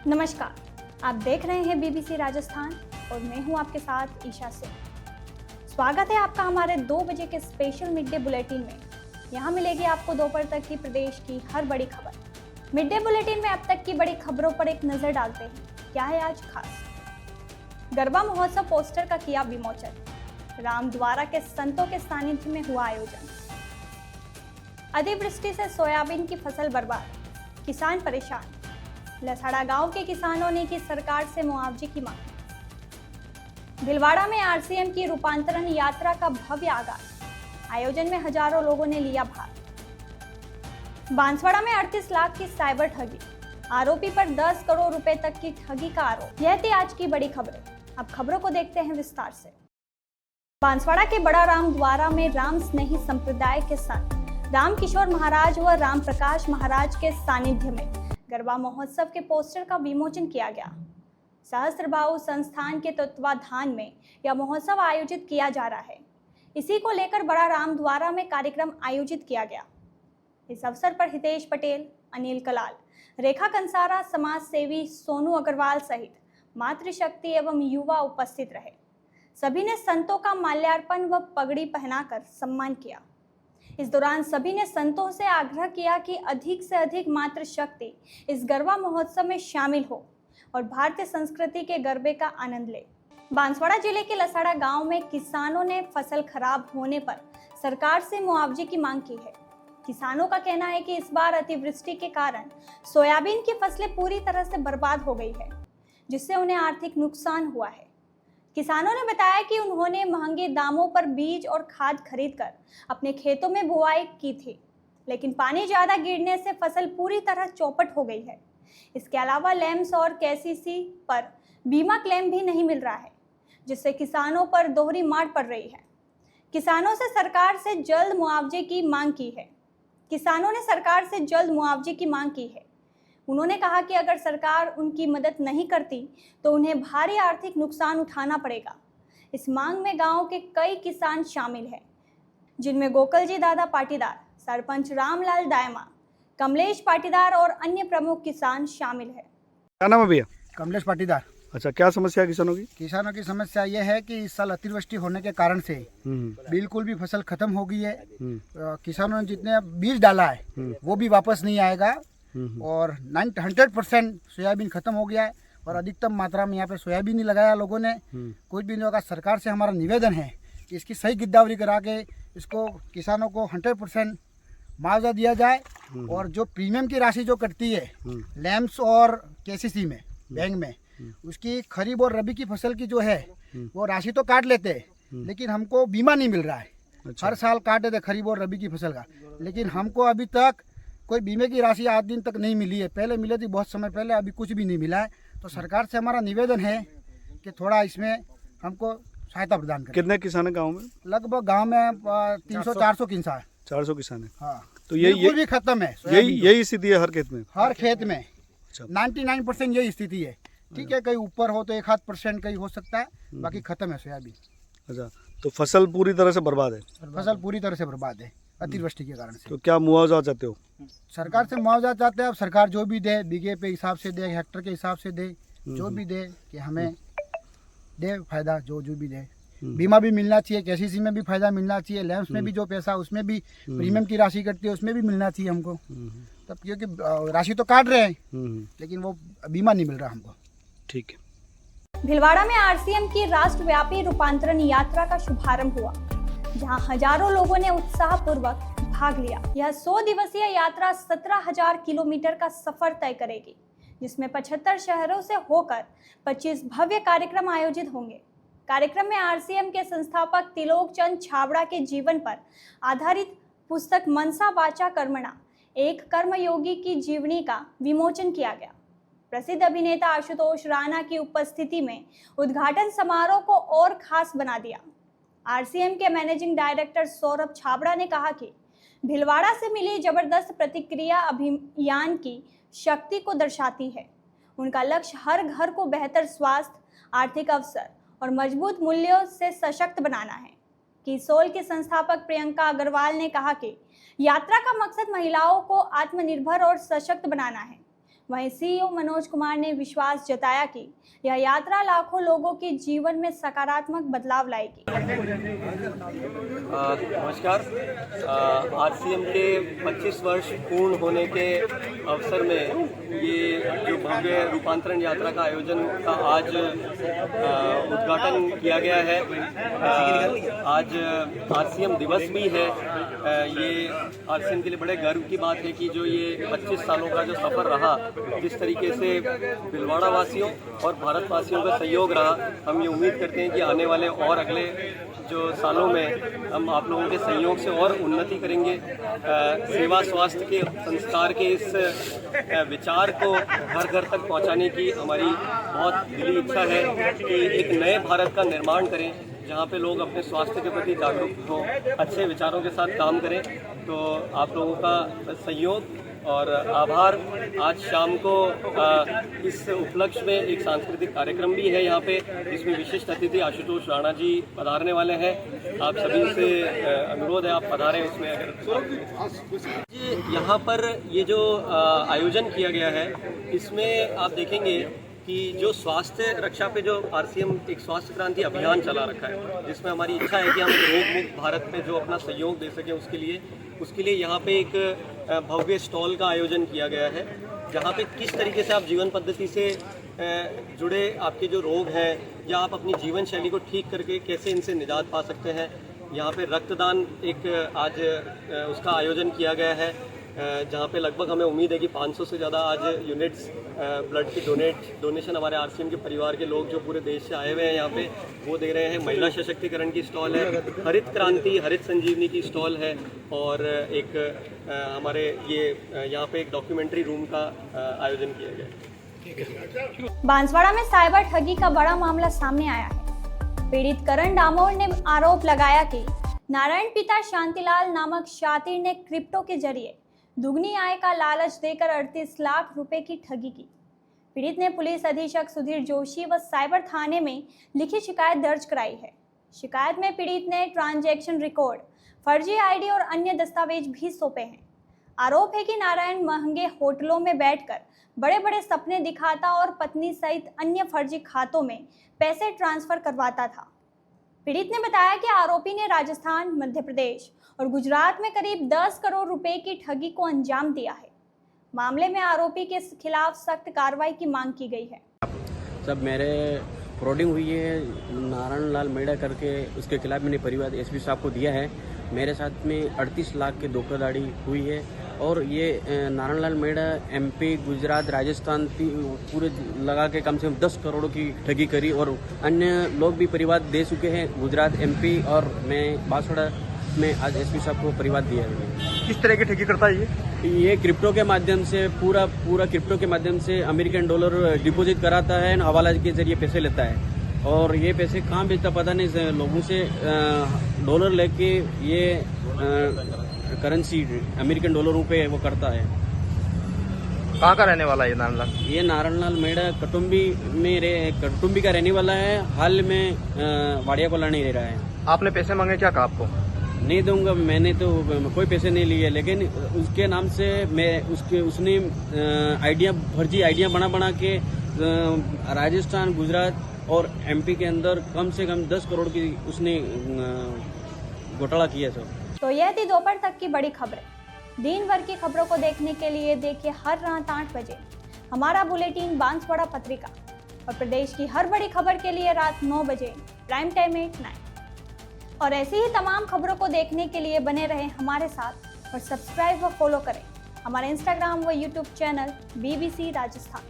नमस्कार, आप देख रहे हैं बीबीसी राजस्थान और मैं हूं आपके साथ ईशा सिंह। स्वागत है आपका हमारे 2 बजे के स्पेशल मिड डे बुलेटिन में। यहां मिलेगी आपको दोपहर तक की प्रदेश की हर बड़ी खबर। मिड डे बुलेटिन में अब तक की बड़ी खबरों पर एक नजर डालते हैं। क्या है आज खास? गरबा महोत्सव पोस्टर का किया विमोचन। रामद्वारा के संतों के सानिध्य में हुआ आयोजन। अतिवृष्टि से सोयाबीन की फसल बर्बाद, किसान परेशान। लसाड़ा गांव के किसानों ने की सरकार से मुआवजे की मांग। भीलवाड़ा में आरसीएम की रूपांतरण यात्रा का भव्य आगाज। आयोजन में हजारों लोगों ने लिया भाग। बांसवाड़ा में 38 लाख की साइबर ठगी। आरोपी पर 10 करोड़ रुपए तक की ठगी का आरोप। यह थी आज की बड़ी खबरें। अब खबरों को देखते हैं विस्तार से। बांसवाड़ा के बड़ा रामद्वारा में राम स्नेही संप्रदाय के संत राम किशोर महाराज व राम प्रकाश महाराज के सानिध्य में गरबा महोत्सव के पोस्टर का विमोचन किया गया। सहस्त्रबाहु संस्थान के तत्वाधान में यह महोत्सव आयोजित किया जा रहा है। इसी को लेकर बड़ा रामद्वारा में कार्यक्रम आयोजित किया गया। इस अवसर पर हितेश पटेल, अनिल कलाल, रेखा कंसारा, समाज सेवी सोनू अग्रवाल सहित मातृशक्ति एवं युवा उपस्थित रहे। सभी ने संतों का माल्यार्पण व पगड़ी पहनाकर सम्मान किया। इस दौरान सभी ने संतों से आग्रह किया कि अधिक से अधिक मातृशक्ति इस गरबा महोत्सव में शामिल हो और भारतीय संस्कृति के गरबे का आनंद ले। बांसवाड़ा जिले के लसाड़ा गांव में किसानों ने फसल खराब होने पर सरकार से मुआवजे की मांग की है। किसानों का कहना है कि इस बार अतिवृष्टि के कारण सोयाबीन की फसलें पूरी तरह से बर्बाद हो गई है, जिससे उन्हें आर्थिक नुकसान हुआ है। किसानों ने बताया कि उन्होंने महंगे दामों पर बीज और खाद खरीदकर अपने खेतों में बुआई की थी, लेकिन पानी ज्यादा गिरने से फसल पूरी तरह चौपट हो गई है। इसके अलावा लैम्स और केसीसी पर बीमा क्लेम भी नहीं मिल रहा है, जिससे किसानों पर दोहरी मार पड़ रही है। किसानों से सरकार से जल्द मुआवजे की मांग की है। किसानों ने सरकार से जल्द मुआवजे की मांग की है। उन्होंने कहा कि अगर सरकार उनकी मदद नहीं करती तो उन्हें भारी आर्थिक नुकसान उठाना पड़ेगा। इस मांग में गांव के कई किसान शामिल हैं, जिनमें गोकलजी दादा पाटीदार, सरपंच रामलाल दायमा, कमलेश पाटीदार और अन्य प्रमुख किसान शामिल हैं। क्या नाम है भैया? कमलेश पाटीदार। अच्छा, क्या समस्या है किसानों की? किसानों की समस्या ये है कि इस साल अतिवृष्टि होने के कारण से बिल्कुल भी फसल खत्म हो गई है। किसानों ने जितने बीज डाला है वो भी वापस नहीं आएगा और 100% सोयाबीन खत्म हो गया है और अधिकतम मात्रा में यहाँ पे सोयाबीन ही लगाया लोगों ने। कुछ भी नहीं होगा। सरकार से हमारा निवेदन है कि इसकी सही गिरदावरी करा के इसको किसानों को 100% मुआवजा दिया जाए और जो प्रीमियम की राशि जो कटती है लैम्स और केसीसी में बैंक में, उसकी खरीफ और रबी की फसल की जो है वो राशि तो काट लेते हैं, लेकिन हमको बीमा नहीं मिल रहा है। अच्छा। हर साल काटे थे खरीफ और रबी की फसल का, लेकिन हमको अभी तक कोई बीमे की राशि आज दिन तक नहीं मिली है। पहले मिली थी बहुत समय पहले, अभी कुछ भी नहीं मिला है। तो सरकार से हमारा निवेदन है कि थोड़ा इसमें हमको सहायता प्रदान करें। कितने किसान है गाँव में? लगभग गांव में 300-400 किसान है। 400 किसान है। हाँ, तो ये भी खत्म है। यही स्थिति है हर खेत में? हर खेत में 99% यही स्थिति है। ठीक है, कहीं ऊपर हो तो 1-8% कहीं हो सकता है, बाकी खत्म है सोयाबीन। अच्छा, तो फसल पूरी तरह से बर्बाद है? फसल पूरी तरह से बर्बाद है अतिवृष्टि के कारण से। तो क्या मुआवजा चाहते हो? सरकार से मुआवजा चाहते हैं। अब सरकार जो भी दे, बीघे पे हिसाब से दे, हेक्टर के हिसाब से दे, जो भी दे कि हमें दे फायदा, जो भी दे। बीमा भी मिलना चाहिए, केसीसी में भी फायदा मिलना चाहिए, लैम्स में भी जो पैसा उसमें भी प्रीमियम की राशि कटती है उसमें भी मिलना चाहिए हमको। तब क्योंकि राशि तो काट रहे हैं लेकिन वो बीमा नहीं मिल रहा हमको। ठीक है। भीलवाड़ा में आरसीएम की राष्ट्रव्यापी रूपांतरण यात्रा का शुभारंभ हुआ, जहां हजारों लोगों ने उत्साहपूर्वक भाग लिया। यह 100 दिवसीय यात्रा 17,000 किलोमीटर का सफर तय करेगी, जिसमें 75 शहरों से होकर 25 भव्य कार्यक्रम आयोजित होंगे। कार्यक्रम में आरसीएम के संस्थापक त्रिलोक चंद छाबड़ा के जीवन पर आधारित पुस्तक मनसा वाचा कर्मणा, एक कर्मयोगी की जीवनी का विमोचन किया गया। प्रसिद्ध अभिनेता आशुतोष राणा की उपस्थिति में उद्घाटन समारोह को और खास बना दिया। आरसीएम के मैनेजिंग डायरेक्टर सौरभ छाबड़ा ने कहा कि भीलवाड़ा से मिली जबरदस्त प्रतिक्रिया अभियान की शक्ति को दर्शाती है। उनका लक्ष्य हर घर को बेहतर स्वास्थ्य, आर्थिक अवसर और मजबूत मूल्यों से सशक्त बनाना है। किसोल के संस्थापक प्रियंका अग्रवाल ने कहा कि यात्रा का मकसद महिलाओं को आत्मनिर्भर और सशक्त बनाना है। वहीं सीईओ मनोज कुमार ने विश्वास जताया कि यह यात्रा लाखों लोगों के जीवन में सकारात्मक बदलाव लाएगी। नमस्कार। आरसीएम के 25 वर्ष पूर्ण होने के अवसर में ये जो भव्य रूपांतरण यात्रा का आयोजन का आज उद्घाटन किया गया है। आज आरसीएम दिवस भी है। ये आरसीएम के लिए बड़े गर्व की बात है कि जो ये 25 सालों का जो सफ़र रहा, जिस तरीके से भिलवाड़ा वासियों और भारतवासियों का सहयोग रहा, हम ये उम्मीद करते हैं कि आने वाले और अगले जो सालों में हम आप लोगों के सहयोग से और उन्नति करेंगे। सेवा स्वास्थ्य के संस्कार के इस विचार को घर घर तक पहुंचाने की हमारी बहुत दिली इच्छा है कि एक नए भारत का निर्माण करें, जहां पे लोग अपने स्वास्थ्य के प्रति जागरूक हों, अच्छे विचारों के साथ काम करें। तो आप लोगों का सहयोग और आभार। आज शाम को इस उपलक्ष्य में एक सांस्कृतिक कार्यक्रम भी है यहाँ पे, जिसमें विशिष्ट अतिथि आशुतोष राणा जी पधारने वाले हैं। आप सभी से अनुरोध है आप पधारें उसमें। अगर यहाँ पर ये जो आयोजन किया गया है, इसमें आप देखेंगे कि जो स्वास्थ्य रक्षा पे जो आरसीएम एक स्वास्थ्य क्रांति अभियान चला रखा है, जिसमें हमारी इच्छा है कि हम रोग मुक्त भारत में जो अपना सहयोग दे सकें, उसके लिए यहाँ पे एक भव्य स्टॉल का आयोजन किया गया है, जहाँ पे किस तरीके से आप जीवन पद्धति से जुड़े आपके जो रोग हैं या आप अपनी जीवन शैली को ठीक करके कैसे इनसे निजात पा सकते हैं। यहाँ पे रक्तदान एक आज उसका आयोजन किया गया है, जहाँ पे लगभग हमें उम्मीद है कि 500 से ज़्यादा आज यूनिट्स ब्लड की डोनेशन हमारे आरसीएम के परिवार के लोग जो पूरे देश से आए हुए हैं यहाँ पे वो दे रहे हैं। महिला सशक्तिकरण की स्टॉल है, हरित क्रांति हरित संजीवनी की स्टॉल है, और एक हमारे ये यहाँ पे एक डॉक्यूमेंट्री रूम का आयोजन किया गया है। बांसवाड़ा में साइबर ठगी का बड़ा मामला सामने आया है। पीड़ित करण डामोर ने आरोप लगाया कि नारायण पिता शांतिलाल नामक शातिर ने क्रिप्टो के जरिए दुगनी आय का लालच देकर 38 लाख रुपए की ठगी की। पीड़ित ने पुलिस अधीक्षक सुधीर जोशी व साइबर थाने में लिखित शिकायत दर्ज कराई है। शिकायत में पीड़ित ने ट्रांजैक्शन रिकॉर्ड, फर्जी आईडी और अन्य दस्तावेज भी सौंपे हैं। आरोप है कि नारायण महंगे होटलों में बैठकर बड़े बड़े सपने दिखाता और पत्नी सहित अन्य फर्जी खातों में पैसे ट्रांसफर करवाता था। पीड़ित ने बताया कि आरोपी ने राजस्थान, मध्य प्रदेश और गुजरात में करीब 10 करोड़ रुपए की ठगी को अंजाम दिया है। मामले में आरोपी के खिलाफ सख्त कार्रवाई की मांग की गई है। सब मेरे फ्रॉडिंग हुई है, नारायण लाल मेड़ा करके उसके खिलाफ मैंने परिवार एसपी साहब को दिया है। मेरे साथ में 38 लाख की धोखाधड़ी हुई है, और ये नारायण लाल मेड़ा एमपी, गुजरात, राजस्थान पूरे लगा के कम से कम 10 करोड़ की ठगी करी, और अन्य लोग भी परिवार दे चुके हैं गुजरात, एमपी, और मैं बांसवाड़ा में आज एसपी साहब को परिवार दिया है। किस तरह की ठगी करता है ये क्रिप्टो के माध्यम से पूरा क्रिप्टो के माध्यम से अमेरिकन डॉलर डिपॉजिट कराता है, हवाला के जरिए पैसे लेता है, और ये पैसे कहाँ भेजता पता नहीं, लोगों से डॉलर लेके ये करेंसी अमेरिकन डॉलरों पे वो करता है। कहाँ का रहने वाला है ये नारायण लाल? ये नारायण लाल मेड़ा कटुम्बी का रहने वाला है। हाल में वाड़िया कोला नहीं रह रहा है। आपने पैसे मांगे, क्या कहा आपको? नहीं दूंगा, मैंने तो कोई पैसे नहीं लिए, लेकिन उसके नाम से उसने फर्जी आइडिया बना के राजस्थान, गुजरात और एमपी के अंदर कम से कम 10 करोड़ की उसने घोटाला किया सब। तो यह थी दोपहर तक की बड़ी खबरें। दिन भर की खबरों को देखने के लिए देखिए हर रात 8 बजे हमारा बुलेटिन बांसवाड़ा पत्रिका, और प्रदेश की हर बड़ी खबर के लिए रात 9 बजे प्राइम टाइम 8-9। और ऐसी ही तमाम खबरों को देखने के लिए बने रहें हमारे साथ और सब्सक्राइब व फॉलो करें हमारे इंस्टाग्राम व यूट्यूब चैनल BBC राजस्थान।